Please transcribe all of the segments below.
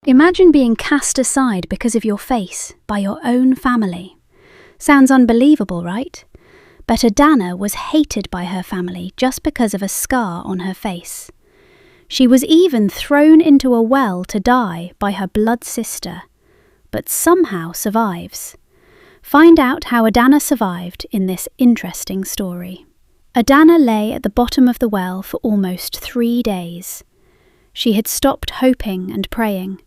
Imagine being cast aside because of your face by your own family. Sounds unbelievable, right? But Adanna was hated by her family just because of a scar on her face. She was even thrown into a well to die by her blood sister, but somehow survives. Find out how Adanna survived in this interesting story. Adanna lay at the bottom of the well for almost 3 days. She had stopped hoping and praying.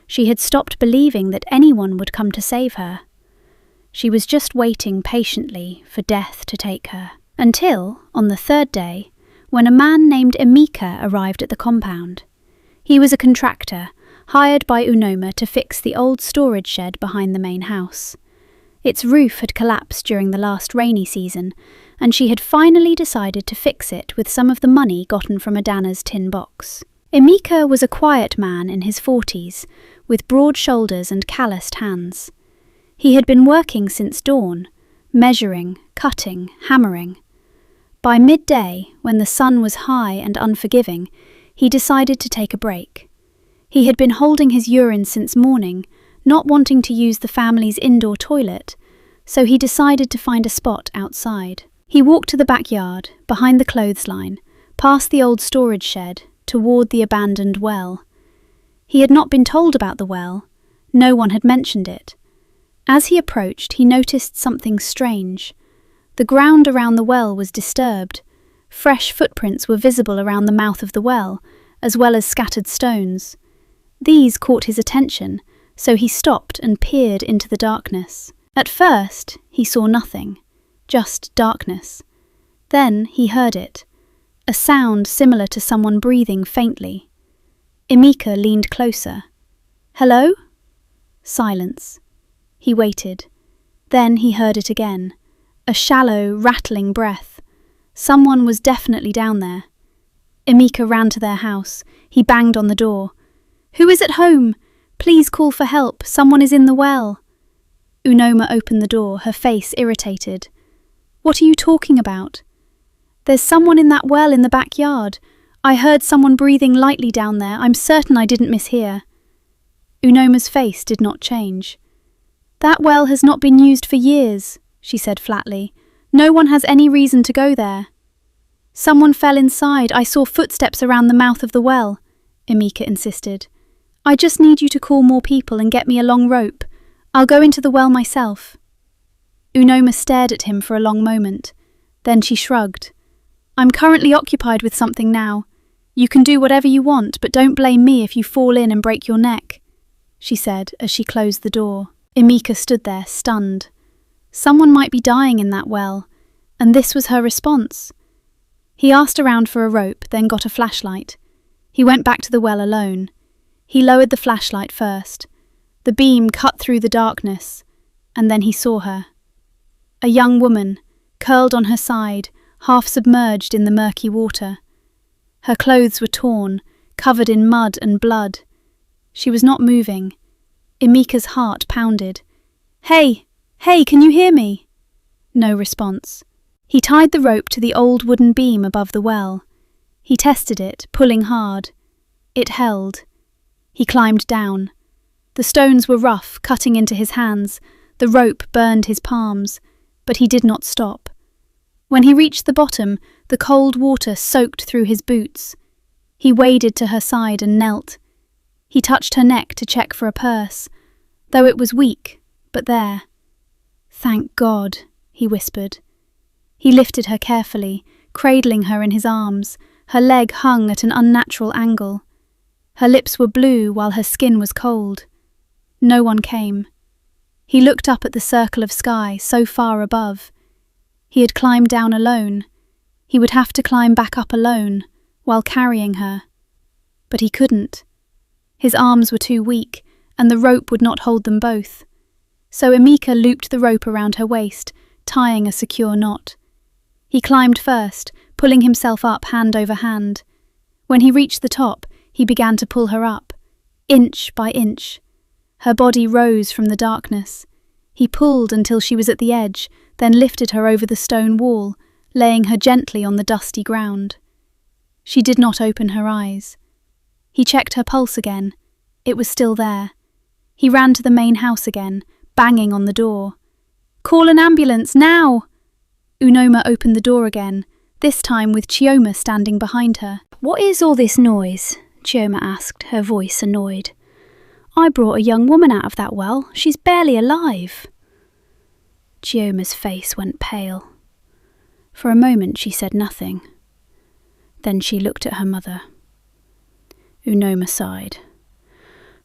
She had stopped believing that anyone would come to save her. She was just waiting patiently for death to take her, until, on the 3rd day, when a man named Emeka arrived at the compound. He was a contractor, hired by Unoma to fix the old storage shed behind the main house. Its roof had collapsed during the last rainy season, and she had finally decided to fix it with some of the money gotten from Adanna's tin box. Emeka was a quiet man in his 40s, with broad shoulders and calloused hands. He had been working since dawn, measuring, cutting, hammering. By midday, when the sun was high and unforgiving, he decided to take a break. He had been holding his urine since morning, not wanting to use the family's indoor toilet, so he decided to find a spot outside. He walked to the backyard, behind the clothesline, past the old storage shed, toward the abandoned well. He had not been told about the well. No one had mentioned it. As he approached, he noticed something strange. The ground around the well was disturbed. Fresh footprints were visible around the mouth of the well, as well as scattered stones. These caught his attention, so he stopped and peered into the darkness. At first, he saw nothing, just darkness. Then he heard it, a sound similar to someone breathing faintly. Emeka leaned closer. "Hello?" Silence. He waited. Then he heard it again, a shallow, rattling breath. Someone was definitely down there. Emeka ran to their house. He banged on the door. "Who is at home? Please call for help. Someone is in the well." Unoma opened the door, her face irritated. "What are you talking about?" "There's someone in that well in the backyard. I heard someone breathing lightly down there. I'm certain I didn't mishear." Unoma's face did not change. "That well has not been used for years," she said flatly. "No one has any reason to go there." "Someone fell inside. I saw footsteps around the mouth of the well," Emeka insisted. "I just need you to call more people and get me a long rope. I'll go into the well myself." Unoma stared at him for a long moment. Then she shrugged. "I'm currently occupied with something now. You can do whatever you want, but don't blame me if you fall in and break your neck," she said as she closed the door. Emeka stood there, stunned. Someone might be dying in that well, and this was her response. He asked around for a rope, then got a flashlight. He went back to the well alone. He lowered the flashlight first. The beam cut through the darkness, and then he saw her. A young woman, curled on her side, half submerged in the murky water. Her clothes were torn, covered in mud and blood. She was not moving. Emeka's heart pounded. Hey, can you hear me?" No response. He tied the rope to the old wooden beam above the well. He tested it, pulling hard. It held. He climbed down. The stones were rough, cutting into his hands. The rope burned his palms, but he did not stop. When he reached the bottom, the cold water soaked through his boots. He waded to her side and knelt. He touched her neck to check for a purse, though it was weak, but there. "Thank God," he whispered. He lifted her carefully, cradling her in his arms. Her leg hung at an unnatural angle. Her lips were blue while her skin was cold. No one came. He looked up at the circle of sky so far above. He had climbed down alone. He would have to climb back up alone, while carrying her. But he couldn't. His arms were too weak, and the rope would not hold them both. So Emeka looped the rope around her waist, tying a secure knot. He climbed first, pulling himself up hand over hand. When he reached the top, he began to pull her up, inch by inch. Her body rose from the darkness. He pulled until she was at the edge, then lifted her over the stone wall, laying her gently on the dusty ground. She did not open her eyes. He checked her pulse again. It was still there. He ran to the main house again, banging on the door. "Call an ambulance, now!" Unoma opened the door again, this time with Chioma standing behind her. "What is all this noise?" Chioma asked, her voice annoyed. "I brought a young woman out of that well. She's barely alive." Chioma's face went pale. For a moment she said nothing. Then she looked at her mother. Unoma sighed.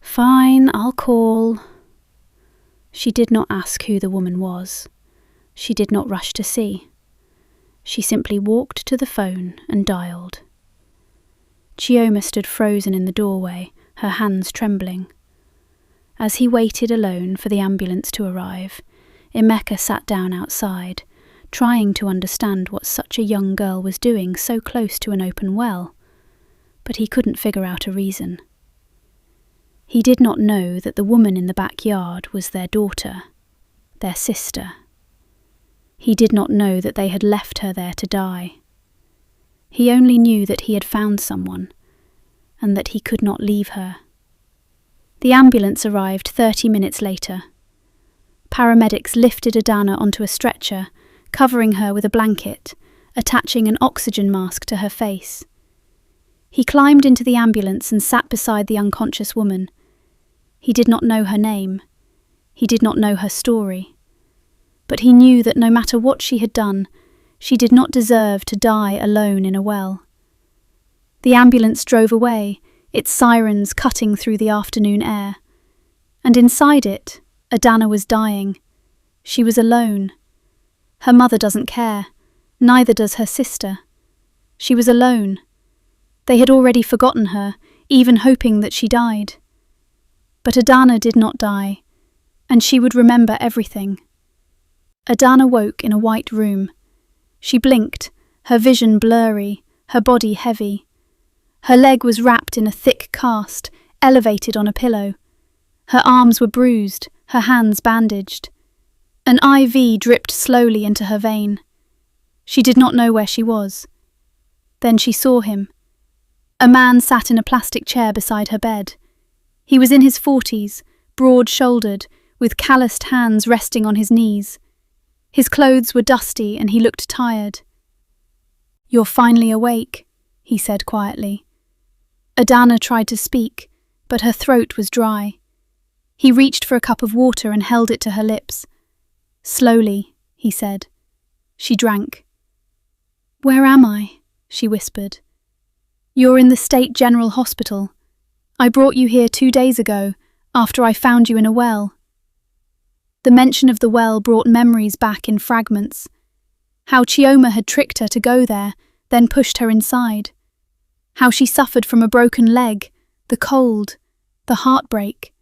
"Fine, I'll call." She did not ask who the woman was. She did not rush to see. She simply walked to the phone and dialed. Chioma stood frozen in the doorway, her hands trembling. As he waited alone for the ambulance to arrive, Emeka sat down outside, trying to understand what such a young girl was doing so close to an open well, but he couldn't figure out a reason. He did not know that the woman in the backyard was their daughter, their sister. He did not know that they had left her there to die. He only knew that he had found someone, and that he could not leave her. The ambulance arrived 30 minutes later. Paramedics lifted Adanna onto a stretcher, covering her with a blanket, attaching an oxygen mask to her face. He climbed into the ambulance and sat beside the unconscious woman. He did not know her name. He did not know her story. But he knew that no matter what she had done, she did not deserve to die alone in a well. The ambulance drove away, its sirens cutting through the afternoon air. And inside it, Adanna was dying. She was alone. Her mother doesn't care. Neither does her sister. She was alone. They had already forgotten her, even hoping that she died. But Adanna did not die, and she would remember everything. Adanna woke in a white room. She blinked, her vision blurry, her body heavy. Her leg was wrapped in a thick cast, elevated on a pillow. Her arms were bruised, her hands bandaged. An IV dripped slowly into her vein. She did not know where she was. Then she saw him. A man sat in a plastic chair beside her bed. He was in his 40s, broad-shouldered, with calloused hands resting on his knees. His clothes were dusty and he looked tired. "You're finally awake," he said quietly. Adanna tried to speak, but her throat was dry. He reached for a cup of water and held it to her lips. "Slowly," he said. She drank. "Where am I?" she whispered. "You're in the State General Hospital. I brought you here 2 days ago, after I found you in a well." The mention of the well brought memories back in fragments. How Chioma had tricked her to go there, then pushed her inside. How she suffered from a broken leg, the cold, the heartbreak.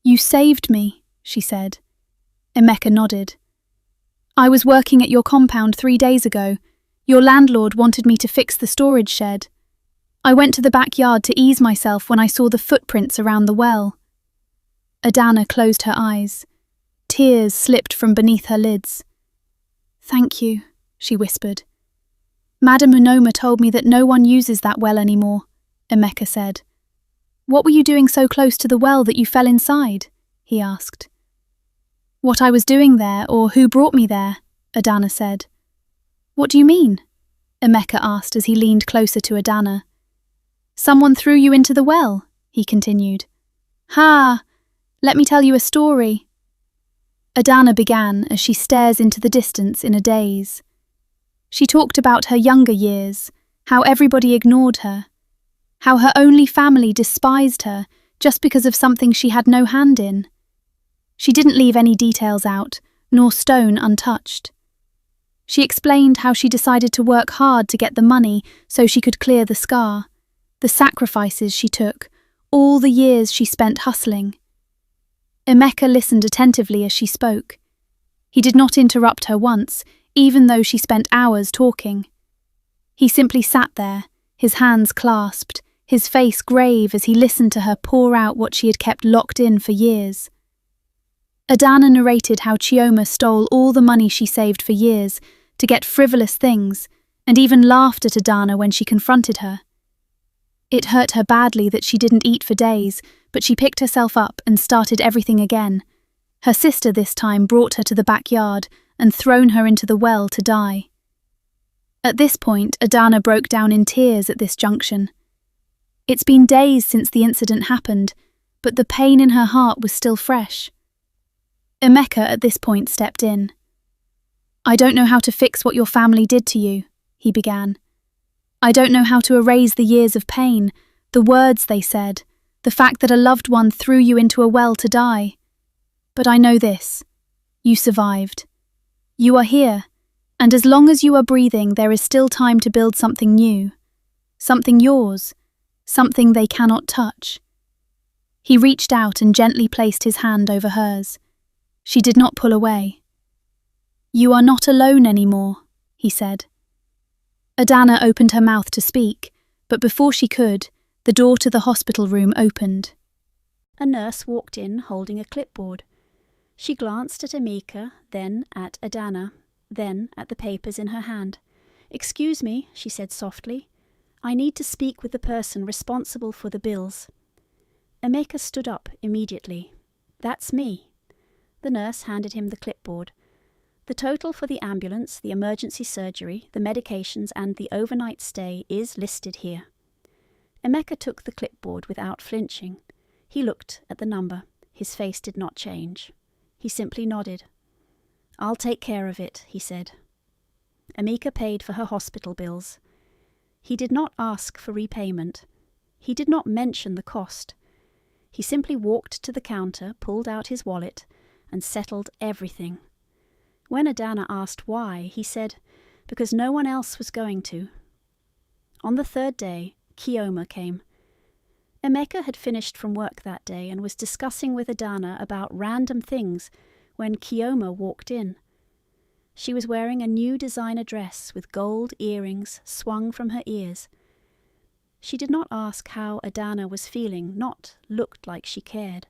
"You saved me," she said. Emeka nodded. "I was working at your compound 3 days ago. Your landlord wanted me to fix the storage shed. I went to the backyard to ease myself when I saw the footprints around the well." Adanna closed her eyes. Tears slipped from beneath her lids. "Thank you," she whispered. "Madam Unoma told me that no one uses that well anymore," Emeka said. "What were you doing so close to the well that you fell inside?" he asked. "What I was doing there, or who brought me there," Adanna said. "What do you mean?" Emeka asked as he leaned closer to Adanna. "Someone threw you into the well," he continued. "Ha! Let me tell you a story." Adanna began as she stares into the distance in a daze. She talked about her younger years, how everybody ignored her, how her only family despised her just because of something she had no hand in. She didn't leave any details out, nor stone untouched. She explained how she decided to work hard to get the money so she could clear the scar, the sacrifices she took, all the years she spent hustling. Emeka listened attentively as she spoke. He did not interrupt her once, even though she spent hours talking. He simply sat there, his hands clasped, his face grave as he listened to her pour out what she had kept locked in for years. Adanna narrated how Chioma stole all the money she saved for years to get frivolous things, and even laughed at Adanna when she confronted her. It hurt her badly that she didn't eat for days, but she picked herself up and started everything again. Her sister this time brought her to the backyard and thrown her into the well to die. At this point, Adanna broke down in tears at this junction. It's been days since the incident happened, but the pain in her heart was still fresh. Emeka at this point stepped in. "I don't know how to fix what your family did to you," he began. "I don't know how to erase the years of pain, the words they said, the fact that a loved one threw you into a well to die. But I know this. You survived. You are here, and as long as you are breathing, there is still time to build something new. Something yours, something they cannot touch." He reached out and gently placed his hand over hers. She did not pull away. "You are not alone anymore," he said. Adanna opened her mouth to speak, but before she could, the door to the hospital room opened. A nurse walked in holding a clipboard. She glanced at Emeka, then at Adanna, then at the papers in her hand. "Excuse me," she said softly. "I need to speak with the person responsible for the bills." Emeka stood up immediately. "That's me." The nurse handed him the clipboard. "The total for the ambulance, the emergency surgery, the medications and the overnight stay is listed here." Emeka took the clipboard without flinching. He looked at the number. His face did not change. He simply nodded. "I'll take care of it," he said. Emeka paid for her hospital bills. He did not ask for repayment. He did not mention the cost. He simply walked to the counter, pulled out his wallet, and settled everything. When Adanna asked why, he said, "Because no one else was going to." On the third day, Kioma came. Emeka had finished from work that day and was discussing with Adanna about random things when Kioma walked in. She was wearing a new designer dress with gold earrings swung from her ears. She did not ask how Adanna was feeling, not looked like she cared.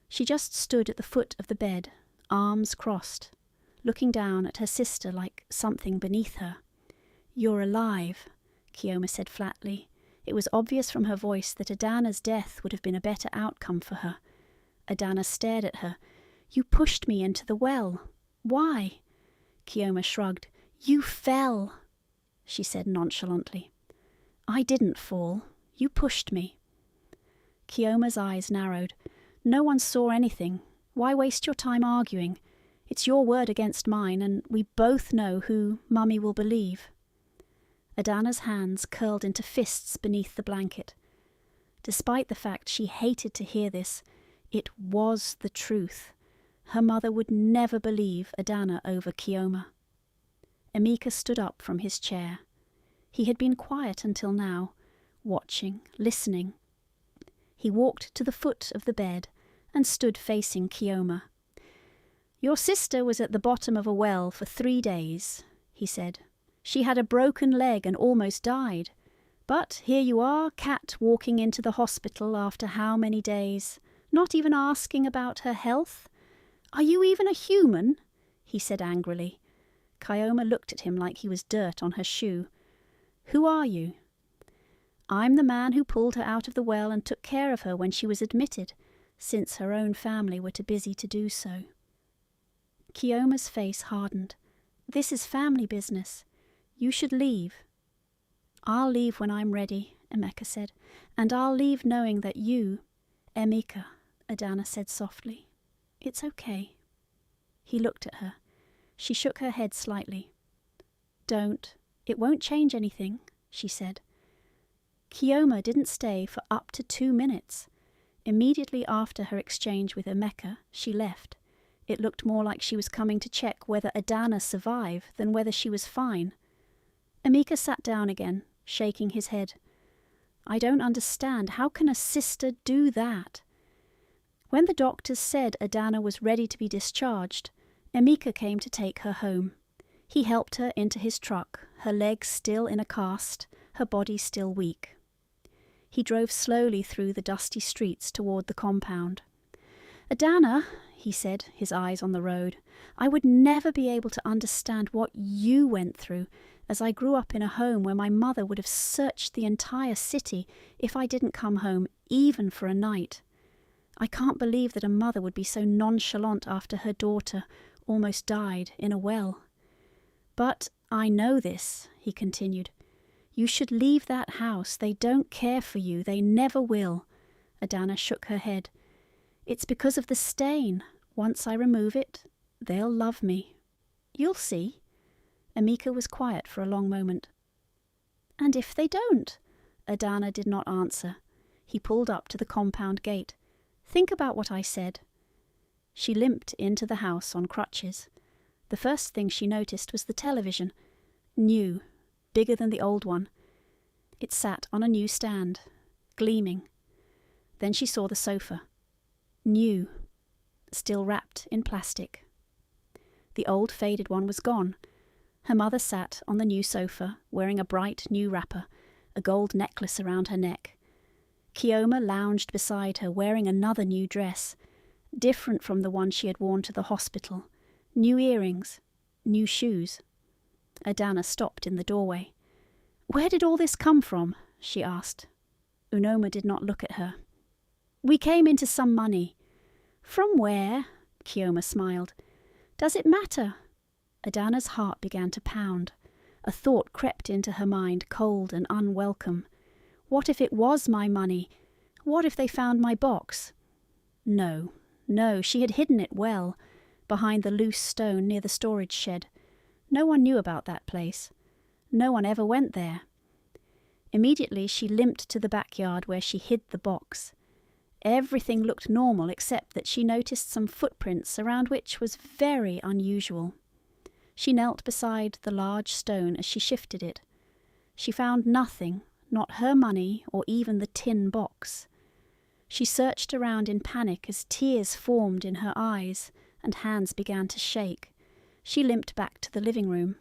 She just stood at the foot of the bed, arms crossed, looking down at her sister like something beneath her. "You're alive," Kioma said flatly. It was obvious from her voice that Adanna's death would have been a better outcome for her. Adanna stared at her. "You pushed me into the well. Why?" Kioma shrugged. "You fell," she said nonchalantly. "I didn't fall. You pushed me." Kioma's eyes narrowed. "No one saw anything. Why waste your time arguing? It's your word against mine, and we both know who Mummy will believe." Adanna's hands curled into fists beneath the blanket. Despite the fact she hated to hear this, it was the truth. Her mother would never believe Adanna over Kioma. Emeka stood up from his chair. He had been quiet until now, watching, listening. He walked to the foot of the bed and stood facing Kioma. "Your sister was at the bottom of a well for 3 days, he said. "She had a broken leg and almost died. But here you are, cat walking into the hospital after how many days, not even asking about her health. Are you even a human?" he said angrily. Kioma looked at him like he was dirt on her shoe. "Who are you?" "I'm the man who pulled her out of the well and took care of her when she was admitted, since her own family were too busy to do so." Kioma's face hardened. "This is family business. You should leave." "I'll leave when I'm ready," Emeka said, "and I'll leave knowing that you—" "Emeka," Adanna said softly. "It's okay." He looked at her. She shook her head slightly. "Don't. It won't change anything," she said. Kioma didn't stay for up to 2 minutes. Immediately after her exchange with Emeka, she left. It looked more like she was coming to check whether Adanna survived than whether she was fine. Emeka sat down again, shaking his head. "I don't understand. How can a sister do that?" When the doctors said Adanna was ready to be discharged, Emeka came to take her home. He helped her into his truck, her legs still in a cast, her body still weak. He drove slowly through the dusty streets toward the compound. "Adanna," he said, his eyes on the road, "I would never be able to understand what you went through as I grew up in a home where my mother would have searched the entire city if I didn't come home even for a night. I can't believe that a mother would be so nonchalant after her daughter almost died in a well. But I know this, he continued. You should leave that house. They don't care for you. They never will. Adanna shook her head. It's because of the stain. Once I remove it, they'll love me. You'll see. Emeka was quiet for a long moment. And if they don't? Adanna did not answer. He pulled up to the compound gate. Think about what I said. She limped into the house on crutches. The first thing she noticed was the television. New, bigger than the old one. It sat on a new stand, gleaming. Then she saw the sofa. New, still wrapped in plastic. The old faded one was gone. Her mother sat on the new sofa, wearing a bright new wrapper, a gold necklace around her neck. Kioma lounged beside her, wearing another new dress, different from the one she had worn to the hospital. New earrings, new shoes. Adanna stopped in the doorway. Where did all this come from? She asked. Unoma did not look at her. We came into some money. From where? Kioma smiled. Does it matter? Adanna's heart began to pound. A thought crept into her mind, cold and unwelcome. What if it was my money? What if they found my box? No, she had hidden it well, behind the loose stone near the storage shed. No one knew about that place. No one ever went there. Immediately she limped to the backyard where she hid the box. Everything looked normal except that she noticed some footprints around which was very unusual. She knelt beside the large stone as she shifted it. She found nothing, not her money or even the tin box. She searched around in panic as tears formed in her eyes and hands began to shake. She limped back to the living room.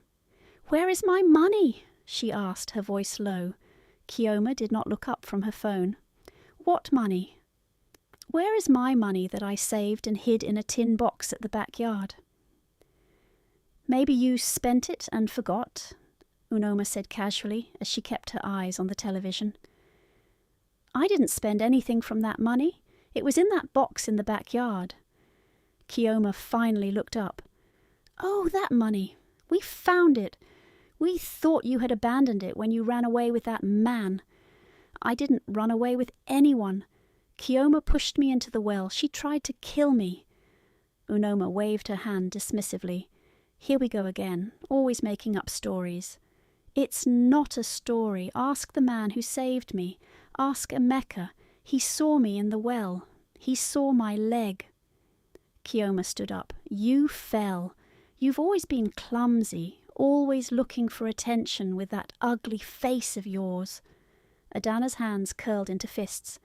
Where is my money? She asked, her voice low. Kioma did not look up from her phone. What money? Where is my money that I saved and hid in a tin box at the backyard? Maybe you spent it and forgot, Unoma said casually as she kept her eyes on the television. I didn't spend anything from that money. It was in that box in the backyard. Kioma finally looked up. Oh, that money. We found it. We thought you had abandoned it when you ran away with that man. I didn't run away with anyone. Kioma pushed me into the well. She tried to kill me. Unoma waved her hand dismissively. Here we go again, always making up stories. It's not a story. Ask the man who saved me. Ask Emeka. He saw me in the well. He saw my leg. Kioma stood up. You fell. You've always been clumsy, always looking for attention with that ugly face of yours. Adanna's hands curled into fists.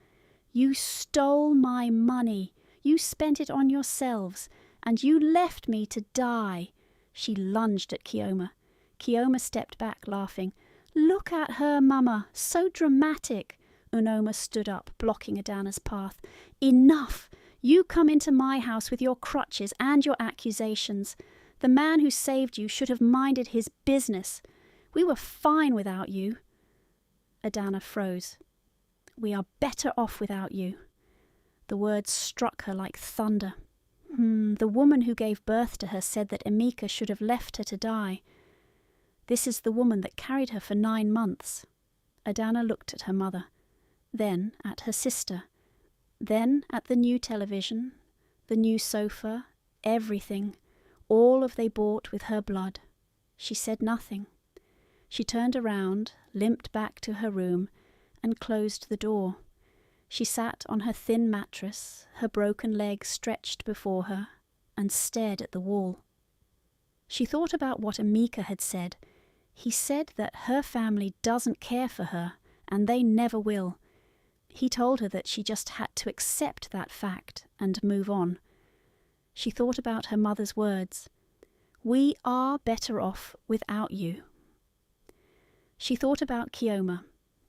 You stole my money. You spent it on yourselves, and you left me to die. She lunged at Kioma. Kioma stepped back, laughing. Look at her, Mama. So dramatic. Unoma stood up, blocking Adanna's path. Enough. You come into my house with your crutches and your accusations. The man who saved you should have minded his business. We were fine without you. Adanna froze. We are better off without you. The words struck her like thunder. The woman who gave birth to her said that Emeka should have left her to die. This is the woman that carried her for 9 months. Adanna looked at her mother, then at her sister, then at the new television, the new sofa, everything, all of they bought with her blood. She said nothing. She turned around, limped back to her room, and closed the door. She sat on her thin mattress, her broken leg stretched before her, and stared at the wall. She thought about what Emeka had said. He said that her family doesn't care for her, and they never will. He told her that she just had to accept that fact and move on. She thought about her mother's words. We are better off without you. She thought about Kioma,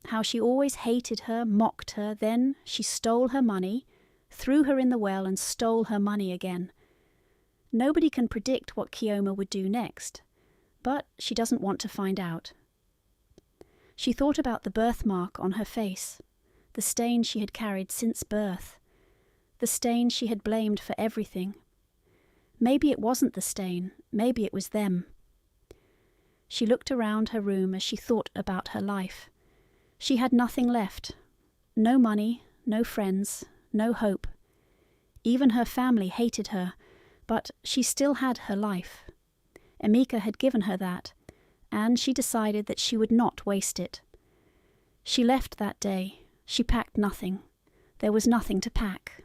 how she always hated her, mocked her, then she stole her money, threw her in the well and stole her money again. Nobody can predict what Kioma would do next, but she doesn't want to find out. She thought about the birthmark on her face, the stain she had carried since birth, the stain she had blamed for everything. Maybe it wasn't the stain, maybe it was them. She looked around her room as she thought about her life. She had nothing left. No money, no friends, no hope. Even her family hated her, but she still had her life. Emeka had given her that, and she decided that she would not waste it. She left that day. She packed nothing. There was nothing to pack.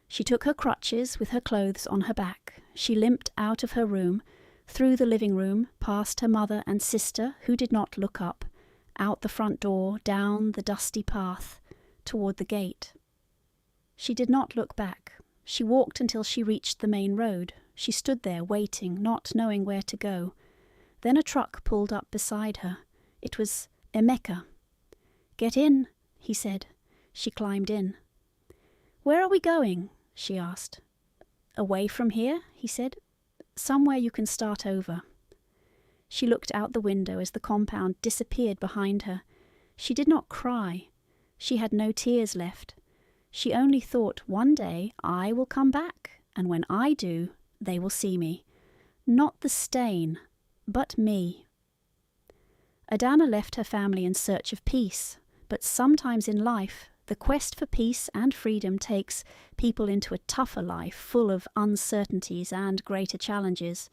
She took her crutches with her clothes on her back. She limped out of her room, through the living room, past her mother and sister, who did not look up, out the front door, down the dusty path, toward the gate. She did not look back. She walked until she reached the main road. She stood there waiting, not knowing where to go. Then a truck pulled up beside her. It was Emeka. "Get in," he said. She climbed in. "Where are we going?" she asked. "Away from here," he said. "Somewhere you can start over." She looked out the window as the compound disappeared behind her. She did not cry. She had no tears left. She only thought, one day I will come back, and when I do, they will see me. Not the stain, but me. Adanna left her family in search of peace, but sometimes in life, the quest for peace and freedom takes people into a tougher life full of uncertainties and greater challenges.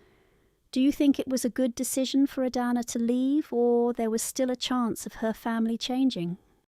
Do you think it was a good decision for Adanna to leave, or there was still a chance of her family changing?